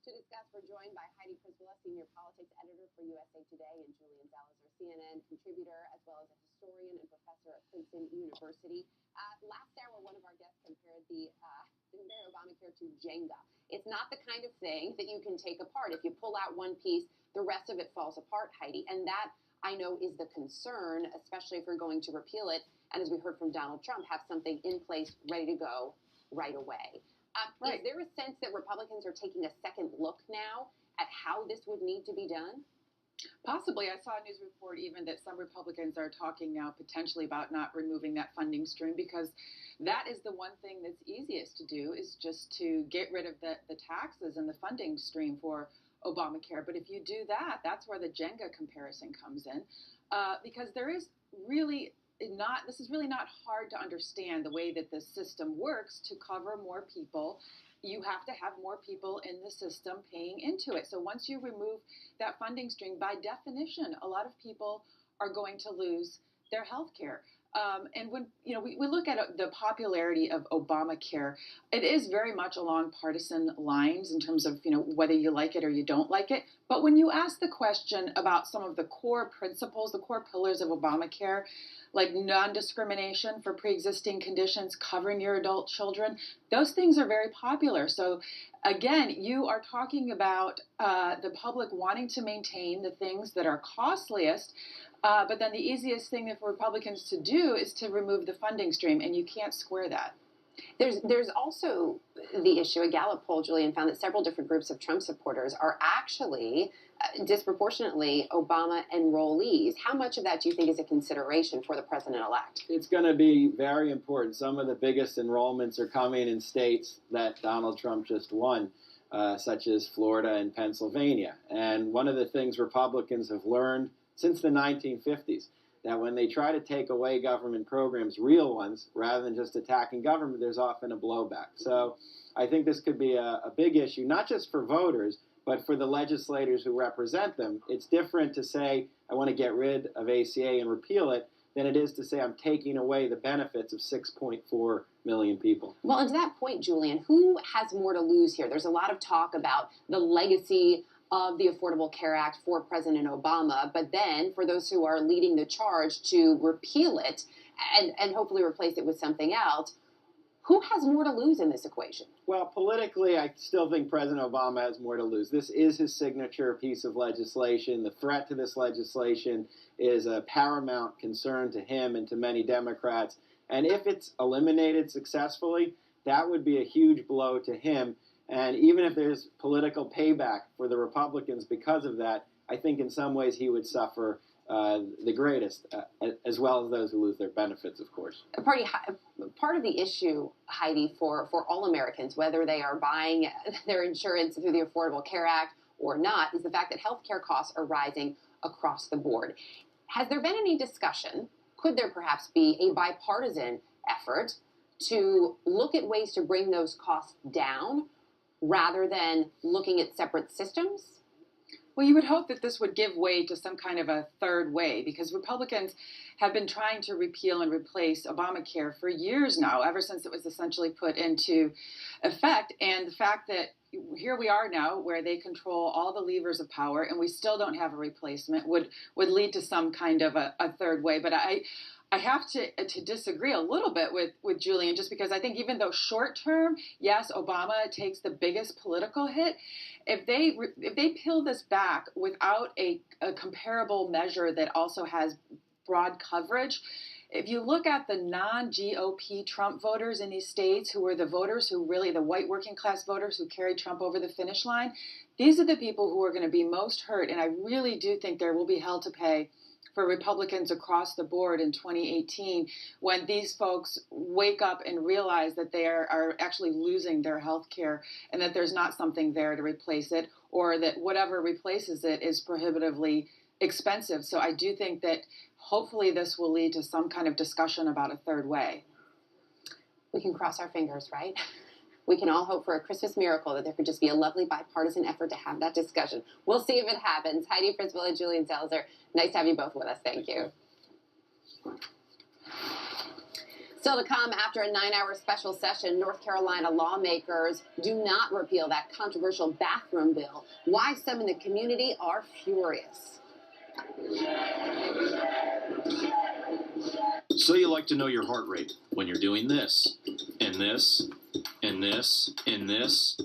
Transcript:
To discuss, we're joined by Heidi Prisbilla, Senior Politics Editor for USA Today, and Julian Zelizer, CNN contributor, as well as a historian and professor at Princeton University. Last hour, one of our guests compared the Obamacare to Jenga. It's not the kind of thing that you can take apart. If you pull out one piece, the rest of it falls apart, Heidi. And that, I know, is the concern, especially if we're going to repeal it. And as we heard from Donald Trump, have something in place ready to go right away. Right. Is there a sense that Republicans are taking a second look now at how this would need to be done? Possibly. I saw a news report even that some Republicans are talking now potentially about not removing that funding stream, because that is the one thing that's easiest to do, is just to get rid of the taxes and the funding stream for Obamacare. But if you do that, that's where the Jenga comparison comes in, because there is really this is really not hard to understand the way that the system works. To cover more people, you have to have more people in the system paying into it. So once you remove that funding stream, by definition, a lot of people are going to lose their health care. And when we look at the popularity of Obamacare, it is very much along partisan lines in terms of whether you like it or you don't like it. But when you ask the question about some of the core principles, the core pillars of Obamacare, like non-discrimination for pre-existing conditions, covering your adult children, those things are very popular. So again, you are talking about the public wanting to maintain the things that are costliest, but then the easiest thing for Republicans to do is to remove the funding stream, and you can't square that. There's also the issue, a Gallup poll, Julian, found that several different groups of Trump supporters are actually disproportionately Obama enrollees. How much of that do you think is a consideration for the president-elect? It's going to be very important. Some of the biggest enrollments are coming in states that Donald Trump just won, such as Florida and Pennsylvania. And one of the things Republicans have learned since the 1950s, that when they try to take away government programs, real ones, rather than just attacking government, there's often a blowback. So I think this could be a big issue, not just for voters, but for the legislators who represent them. It's different to say, I want to get rid of ACA and repeal it, than it is to say I'm taking away the benefits of 6.4 million people. Well, and to that point, Julian, who has more to lose here? There's a lot of talk about the legacy of the Affordable Care Act for President Obama, but then for those who are leading the charge to repeal it and hopefully replace it with something else, who has more to lose in this equation? Well, politically, I still think President Obama has more to lose. This is his signature piece of legislation. The threat to this legislation is a paramount concern to him and to many Democrats. And if it's eliminated successfully, that would be a huge blow to him. And even if there's political payback for the Republicans because of that, I think in some ways he would suffer the greatest, as well as those who lose their benefits, of course. Part of the issue, Heidi, for all Americans, whether they are buying their insurance through the Affordable Care Act or not, is the fact that health care costs are rising across the board. Has there been any discussion, could there perhaps be a bipartisan effort to look at ways to bring those costs down rather than looking at separate systems? Well, you would hope that this would give way to some kind of a third way, because Republicans have been trying to repeal and replace Obamacare for years now, ever since it was essentially put into effect. And the fact that here we are now where they control all the levers of power and we still don't have a replacement would lead to some kind of a third way. But I have to disagree a little bit with Julian, just because I think even though short term, yes, Obama takes the biggest political hit, if they peel this back without a comparable measure that also has broad coverage, if you look at the non-GOP Trump voters in these states, who were the voters who really, the white working class voters who carried Trump over the finish line, these are the people who are going to be most hurt. And I really do think there will be hell to pay for Republicans across the board in 2018 when these folks wake up and realize that they are actually losing their health care and that there's not something there to replace it, or that whatever replaces it is prohibitively expensive. So I do think that hopefully this will lead to some kind of discussion about a third way. We can cross our fingers, right? We can all hope for a Christmas miracle, that there could just be a lovely bipartisan effort to have that discussion. We'll see if it happens. Heidi Prisbilla and Julian Zelizer, nice to have you both with us. Thank you. Still to come, after a 9-hour special session, North Carolina lawmakers do not repeal that controversial bathroom bill. Why some in the community are furious. So you like to know your heart rate when you're doing this, and this, and this, and this.